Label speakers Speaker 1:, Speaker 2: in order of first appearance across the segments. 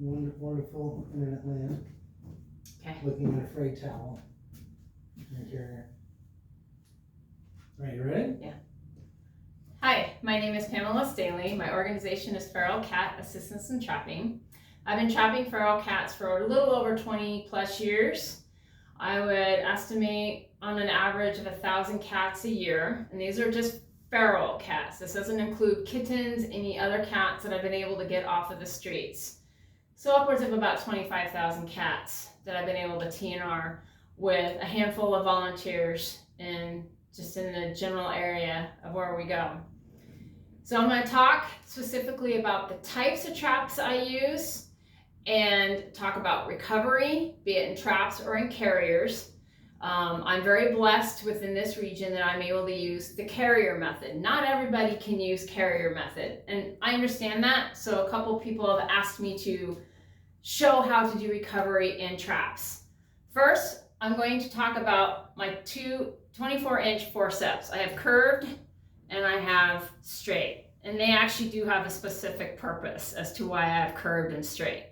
Speaker 1: wonderful internet land.
Speaker 2: Okay.
Speaker 1: Looking at a frayed towel in the carrier. Alright, you ready?
Speaker 2: Yeah. Hi, my name is Pamela Staley. My organization is Feral Cat Assistance in Trapping. I've been trapping feral cats for a little over 20 plus years. I would estimate on an average of 1,000 cats a year, and these are just feral cats. This doesn't include kittens, any other cats that I've been able to get off of the streets. So upwards of about 25,000 cats that I've been able to TNR with a handful of volunteers and just in the general area of where we go. So I'm going to talk specifically about the types of traps I use and talk about recovery, be it in traps or in carriers. I'm very blessed within this region that I'm able to use the carrier method. Not everybody can use carrier method, and I understand that. So a couple people have asked me to show how to do recovery in traps. First, I'm going to talk about my two 24-inch forceps. I have curved and I have straight, and they actually do have a specific purpose as to why I have curved and straight.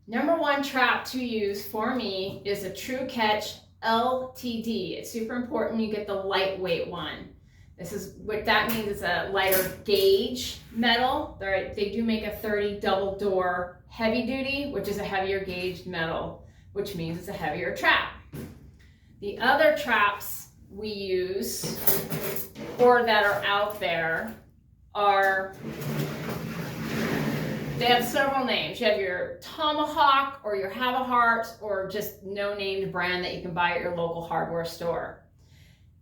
Speaker 2: Number one trap to use for me is a True Catch LTD. It's super important you get the lightweight one. This is what that means. It's a lighter gauge metal. They do make a 30 double door heavy duty, which is a heavier gauged metal, which means it's a heavier trap. The other traps we use or that are out there are, they have several names. You have your Tomahawk or your Have a Heart or just no named brand that you can buy at your local hardware store.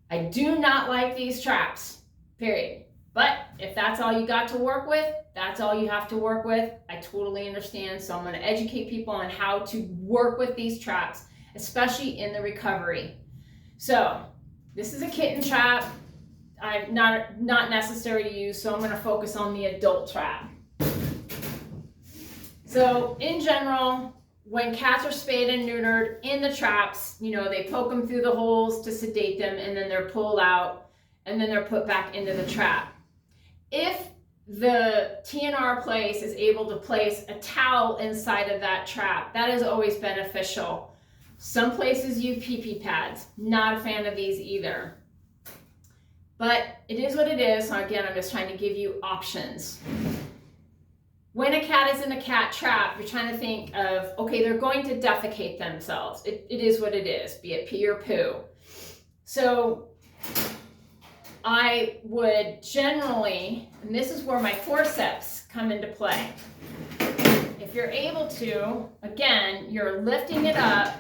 Speaker 2: I do not like these traps, period. But if that's all you got to work with, that's all you have to work with. I totally understand. So I'm going to educate people on how to work with these traps, especially in the recovery. So this is a kitten trap. I'm not necessary to use, so I'm going to focus on the adult trap. So in general, when cats are spayed and neutered in the traps, they poke them through the holes to sedate them, and then they're pulled out, and then they're put back into the trap. If the TNR place is able to place a towel inside of that trap, that is always beneficial. Some places use pee-pee pads. Not a fan of these either. But it is what it is. So again, I'm just trying to give you options. When a cat is in a cat trap, you're trying to think of, okay, they're going to defecate themselves. It is what it is, be it pee or poo. So I would generally, and this is where my forceps come into play. If you're able to, again, you're lifting it up,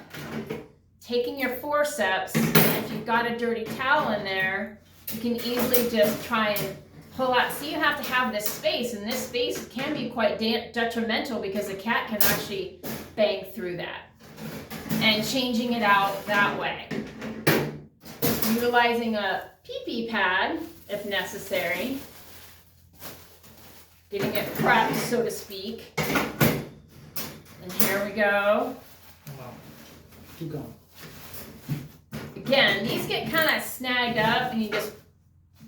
Speaker 2: taking your forceps, and if you've got a dirty towel in there, you can easily just try and pull out. See, you have to have this space, and this space can be quite detrimental because the cat can actually bang through that. And changing it out that way. Utilizing a pee-pee pad, if necessary. Getting it prepped, so to speak. And here we go.
Speaker 1: Wow. Keep going.
Speaker 2: Again, these get kind of snagged up, and you just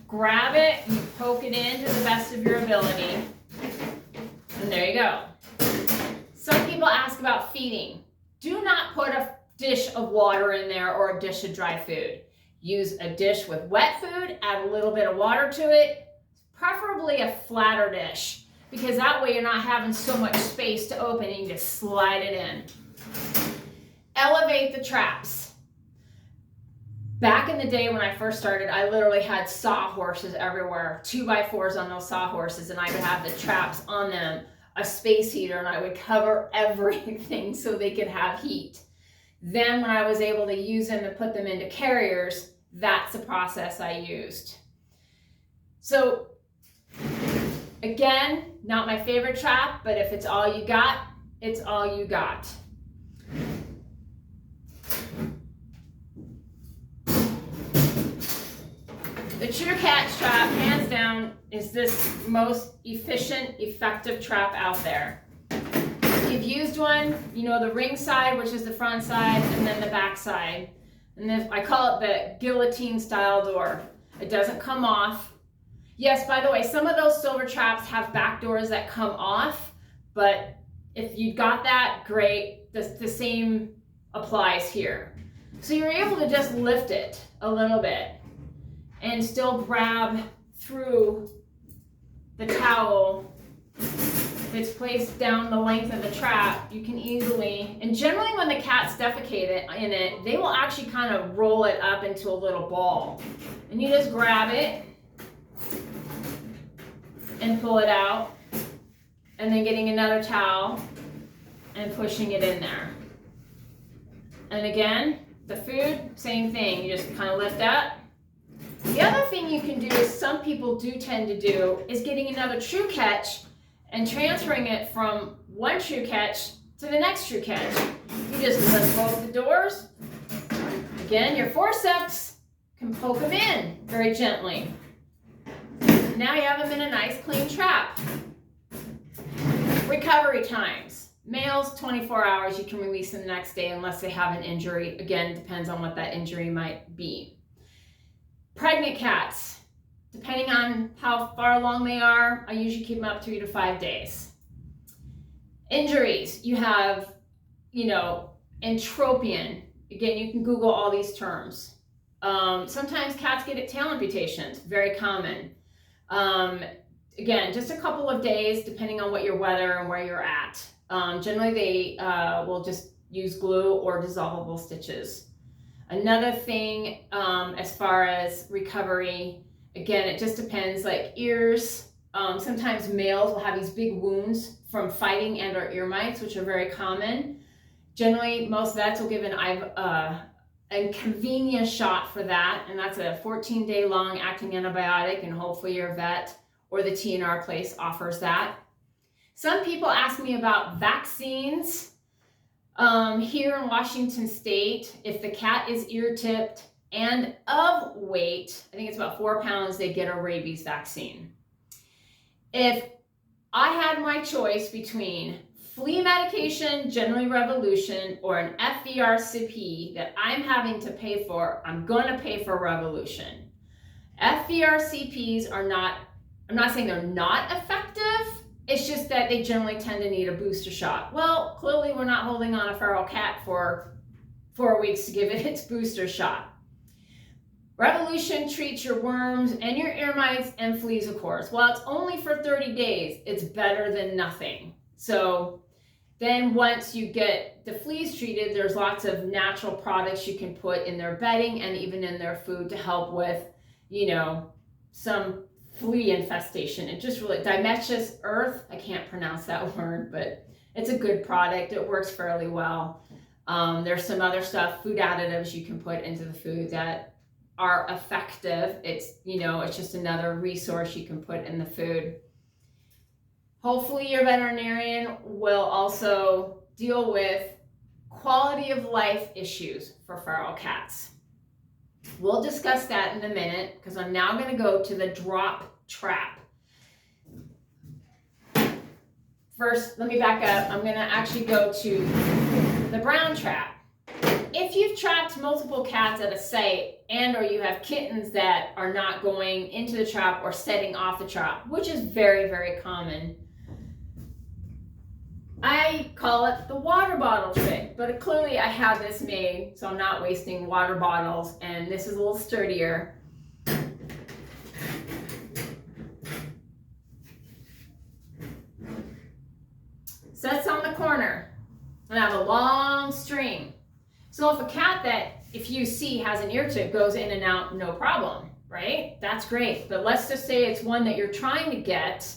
Speaker 2: grab it and you poke it in to the best of your ability. And there you go. Some people ask about feeding. Do not put a dish of water in there or a dish of dry food. Use a dish with wet food, add a little bit of water to it, preferably a flatter dish, because that way you're not having so much space to open and you can just slide it in. Elevate the traps. Back in the day when I first started, I literally had sawhorses everywhere, 2x4s on those sawhorses, and I would have the traps on them, a space heater, and I would cover everything so they could have heat. Then when I was able to use them to put them into carriers, that's the process I used. So again, not my favorite trap, but if it's all you got, it's all you got. The True Catch trap, hands down, is this most efficient, effective trap out there. If you've used one, you know the ring side, which is the front side, and then the back side. And then I call it the guillotine style door. It doesn't come off. Yes, by the way, some of those silver traps have back doors that come off, But if you got that, great. The same applies here. So you're able to just lift it a little bit and still grab through the towel. If it's placed down the length of the trap, you can easily, and generally when the cats defecate in it, they will actually kind of roll it up into a little ball. And you just grab it and pull it out, and then getting another towel and pushing it in there. And again, the food, same thing, you just kind of lift up. The other thing you can do is some people do tend to do is getting another True Catch and transferring it from one True Catch to the next True Catch. You just lift both the doors. Again, your forceps can poke them in very gently. Now you have them in a nice clean trap. Recovery times. Males, 24 hours, you can release them the next day unless they have an injury. Again, depends on what that injury might be. Pregnant cats, depending on how far along they are, I usually keep them up 3 to 5 days. Injuries, you have, entropion. Again, you can Google all these terms. Sometimes cats get tail amputations, very common. Again, just a couple of days, depending on what your weather and where you're at. Generally, they will just use glue or dissolvable stitches. Another thing, as far as recovery, again, it just depends, like ears. Sometimes males will have these big wounds from fighting and or ear mites, which are very common. Generally, most vets will give a convenient shot for that, and that's a 14-day long acting antibiotic, and hopefully your vet or the TNR place offers that. Some people ask me about vaccines. Here in Washington State, if the cat is ear-tipped and of weight, I think it's about 4 pounds, they get a rabies vaccine. If I had my choice between flea medication, generally Revolution, or an FVRCP that I'm having to pay for, I'm going to pay for Revolution. FVRCPs are not, I'm not saying they're not effective, it's just that they generally tend to need a booster shot. Well, clearly we're not holding on a feral cat for 4 weeks to give it its booster shot. Revolution treats your worms and your ear mites and fleas, of course. While it's only for 30 days, it's better than nothing. So then once you get the fleas treated, there's lots of natural products you can put in their bedding and even in their food to help with, some flea infestation. It just really, Dimetris earth, I can't pronounce that word, but it's a good product. It works fairly well. There's some other stuff, food additives you can put into the food that are effective. It's, it's just another resource you can put in the food. Hopefully your veterinarian will also deal with quality of life issues for feral cats. We'll discuss that in a minute because I'm now going to go to the drop trap. First, let me back up. I'm going to actually go to the brown trap. If you've trapped multiple cats at a site and or you have kittens that are not going into the trap or setting off the trap, which is very, very common, I call it the water bottle trick, but clearly I have this made, so I'm not wasting water bottles, and this is a little sturdier. Sets on the corner, and I have a long string. So if a cat that, if you see, has an ear tip, goes in and out, no problem, right? That's great, but let's just say it's one that you're trying to get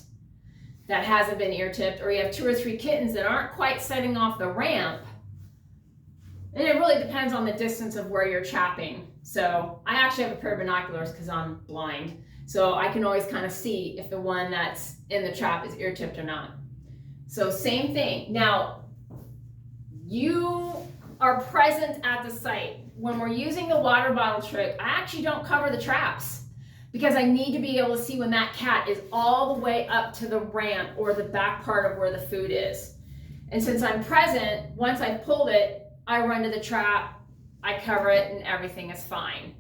Speaker 2: that hasn't been ear tipped, or you have 2 or 3 kittens that aren't quite setting off the ramp. And it really depends on the distance of where you're trapping. So I actually have a pair of binoculars because I'm blind. So I can always kind of see if the one that's in the trap is ear tipped or not. So same thing. Now, you are present at the site. When we're using the water bottle trick, I actually don't cover the traps, because I need to be able to see when that cat is all the way up to the ramp or the back part of where the food is. And since I'm present, once I've pulled it, I run to the trap, I cover it, and everything is fine.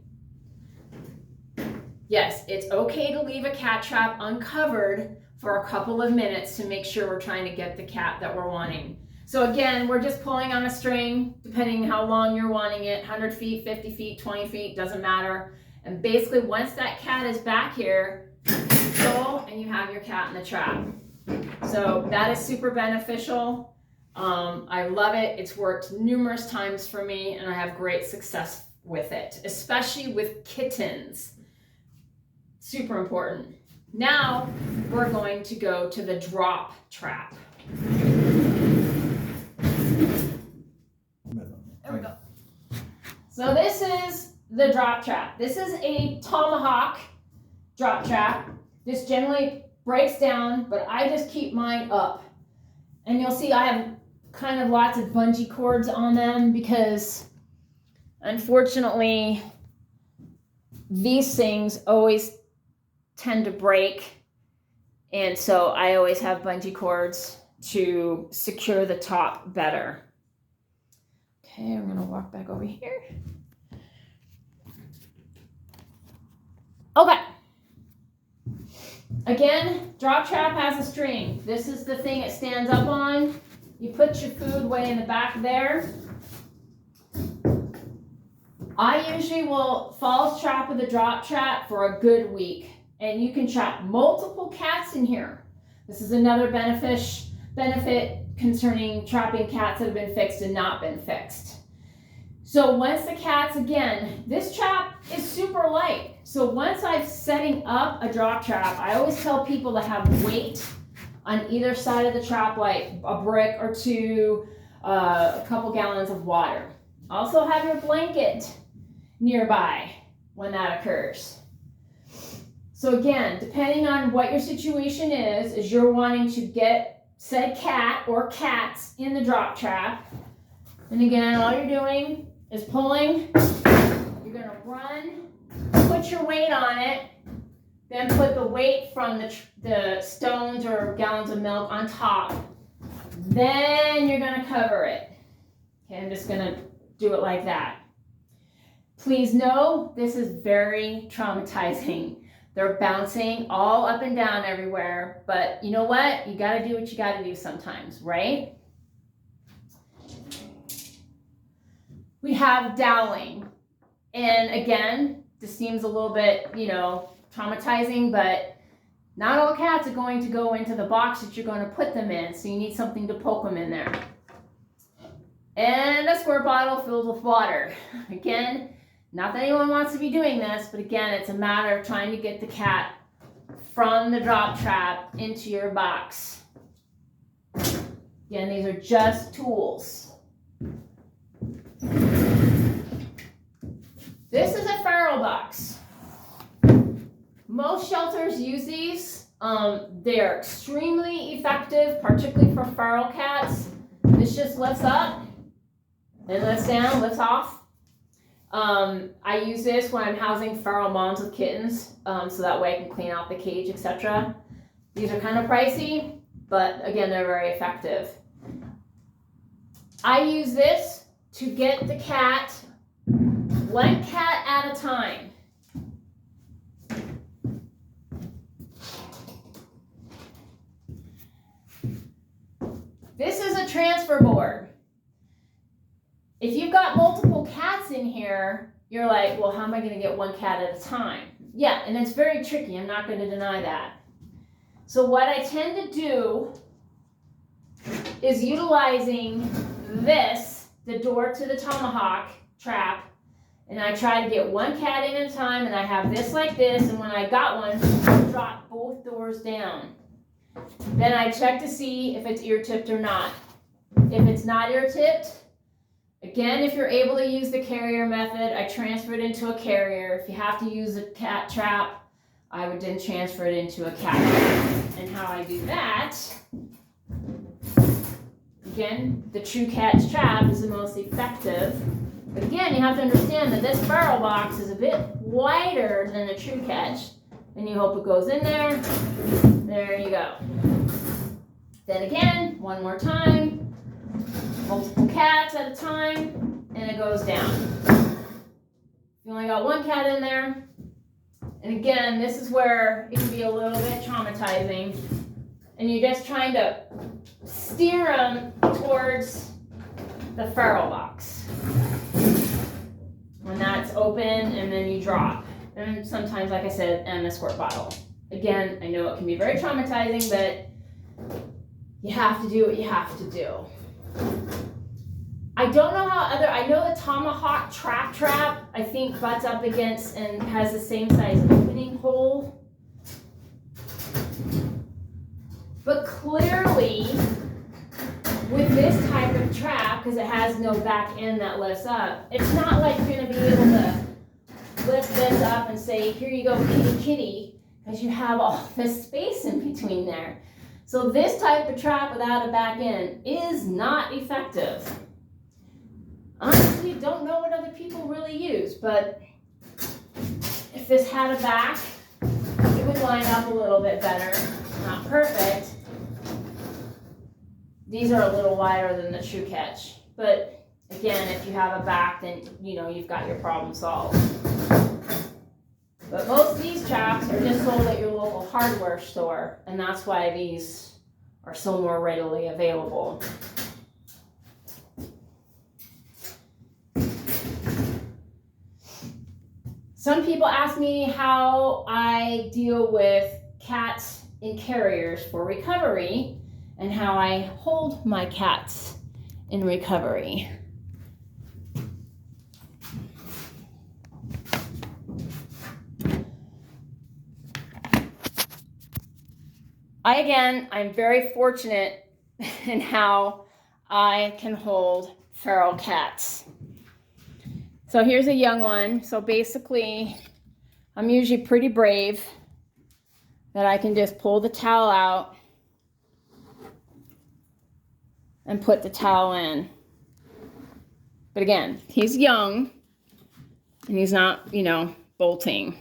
Speaker 2: Yes, it's okay to leave a cat trap uncovered for a couple of minutes to make sure we're trying to get the cat that we're wanting. So again, we're just pulling on a string, depending how long you're wanting it, 100 feet, 50 feet, 20 feet, doesn't matter. And basically once that cat is back here, you go and you have your cat in the trap. So that is super beneficial. I love it. It's worked numerous times for me and I have great success with it, especially with kittens. Super important. Now we're going to go to the drop trap. There we go. So this is the drop trap. This is a tomahawk drop trap. This generally breaks down, but I just keep mine up. And you'll see I have kind of lots of bungee cords on them because unfortunately these things always tend to break. And so I always have bungee cords to secure the top better. Okay, I'm gonna walk back over here. Okay. Again, drop trap has a string. This is the thing it stands up on. You put your food way in the back there. I usually will false trap with a drop trap for a good week. And you can trap multiple cats in here. This is another benefit concerning trapping cats that have been fixed and not been fixed. So once the cats, again, this trap is super light. So once I'm setting up a drop trap, I always tell people to have weight on either side of the trap, like a brick or two, a couple gallons of water. Also have your blanket nearby when that occurs. So again, depending on what your situation is you're wanting to get said cat or cats in the drop trap. And again, all you're doing is pulling. You're gonna run, put your weight on it, then put the weight from the stones or gallons of milk on top. Then you're gonna cover it. Okay, I'm just gonna do it like that. Please know this is very traumatizing. They're bouncing all up and down everywhere, but you know what? You gotta do what you gotta do sometimes, right? We have doweling. And again, this seems a little bit, traumatizing, but not all cats are going to go into the box that you're going to put them in, so you need something to poke them in there. And a squirt bottle filled with water. Again, not that anyone wants to be doing this, but again, it's a matter of trying to get the cat from the drop trap into your box. Again, these are just tools. This is a feral box. Most shelters use these. They're extremely effective, particularly for feral cats. This just lifts up and lifts down, lifts off. I use this when I'm housing feral moms with kittens, so that way I can clean out the cage, etc. These are kind of pricey, but again, they're very effective. I use this to get the cat, one cat at a time. This is a transfer board. If you've got multiple cats in here, you're like, well, how am I going to get one cat at a time? Yeah, and it's very tricky. I'm not going to deny that. So what I tend to do is utilizing this, the door to the tomahawk trap, and I try to get one cat in at a time, and I have this like this, and when I got one, I drop both doors down. Then I check to see if it's ear-tipped or not. If it's not ear-tipped, again, if you're able to use the carrier method, I transfer it into a carrier. If you have to use a cat trap, I would then transfer it into a cat trap. And how I do that, again, the True Catch trap is the most effective. But again, you have to understand that this feral box is a bit wider than the True Catch. And you hope it goes in there. There you go. Then again, one more time. Multiple cats at a time, and it goes down. You only got one cat in there. And again, this is where it can be a little bit traumatizing. and you're just trying to steer them towards the feral box. When that's open, and then you drop. And sometimes, like I said, and a squirt bottle. Again, I know it can be very traumatizing, but you have to do what you have to do. I don't know I know the Tomahawk trap, I think butts up against and has the same size opening hole. But clearly, with this type of trap, because it has no back end that lifts up, it's not like you're going to be able to lift this up and say, here you go, kitty, kitty, because you have all this space in between there. So this type of trap without a back end is not effective. Honestly, don't know what other people really use, but if this had a back, it would line up a little bit better. Not perfect. These are a little wider than the True Catch, but again, if you have a back, then you know you've got your problem solved. But most of these traps are just sold at your local hardware store, and that's why these are so more readily available. Some people ask me how I deal with cats in carriers for recovery and how I hold my cats in recovery. I'm very fortunate in how I can hold feral cats. So here's a young one. So basically, I'm usually pretty brave that I can just pull the towel out and put the towel in. But again, he's young and he's not, bolting.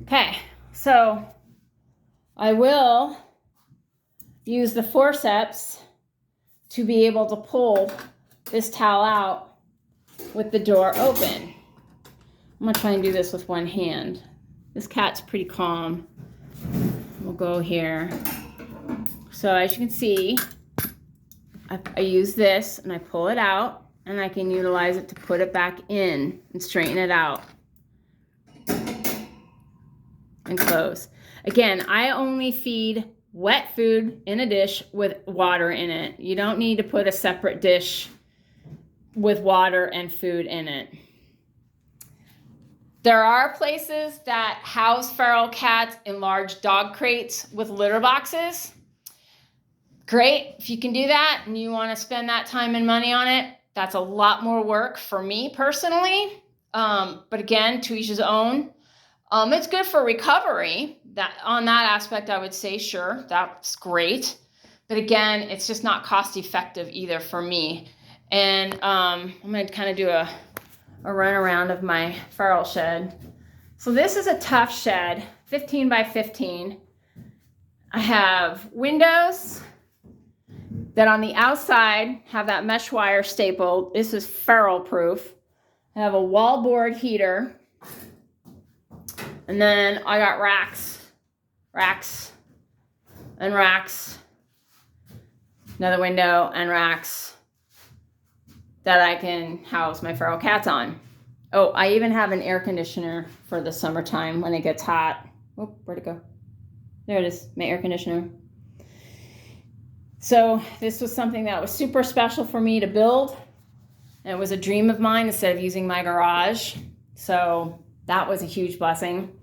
Speaker 2: Okay, so I will use the forceps to be able to pull this towel out with the door open. I'm gonna try and do this with one hand. This cat's pretty calm. We'll go here. So as you can see, I use this and I pull it out, and I can utilize it to put it back in and straighten it out. And close. Again, I only feed wet food in a dish with water in it. You don't need to put a separate dish with water and food in it. There are places that house feral cats in large dog crates with litter boxes. Great, if you can do that and you want to spend that time and money on it, that's a lot more work for me personally. But again, to each his own. It's good for recovery. On that aspect, I would say, sure, that's great. But again, it's just not cost effective either for me. And I'm going to kind of do a run around of my feral shed. So this is a tough shed, 15 by 15. I have windows that on the outside have that mesh wire stapled. This is feral proof. I have a wallboard heater. And then I got racks, and racks, another window and racks that I can house my feral cats on. Oh, I even have an air conditioner for the summertime when it gets hot. Oh, where'd it go? There it is, my air conditioner. So this was something that was super special for me to build. And it was a dream of mine instead of using my garage. So that was a huge blessing.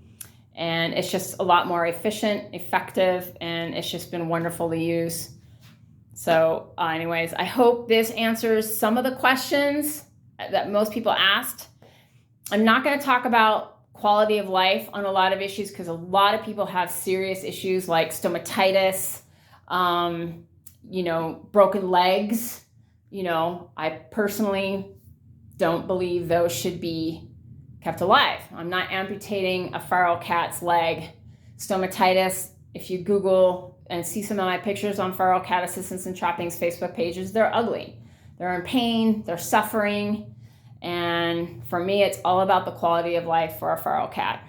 Speaker 2: And it's just a lot more efficient, effective, and it's just been wonderful to use. So anyways, I hope this answers some of the questions that most people asked. I'm not going to talk about quality of life on a lot of issues because a lot of people have serious issues like stomatitis, broken legs. I personally don't believe those should be kept alive. I'm not amputating a feral cat's leg. Stomatitis, if you Google and see some of my pictures on Feral Cat Assistance and Trapping's Facebook pages, they're ugly. They're in pain, they're suffering, And for me, it's all about the quality of life for a feral cat.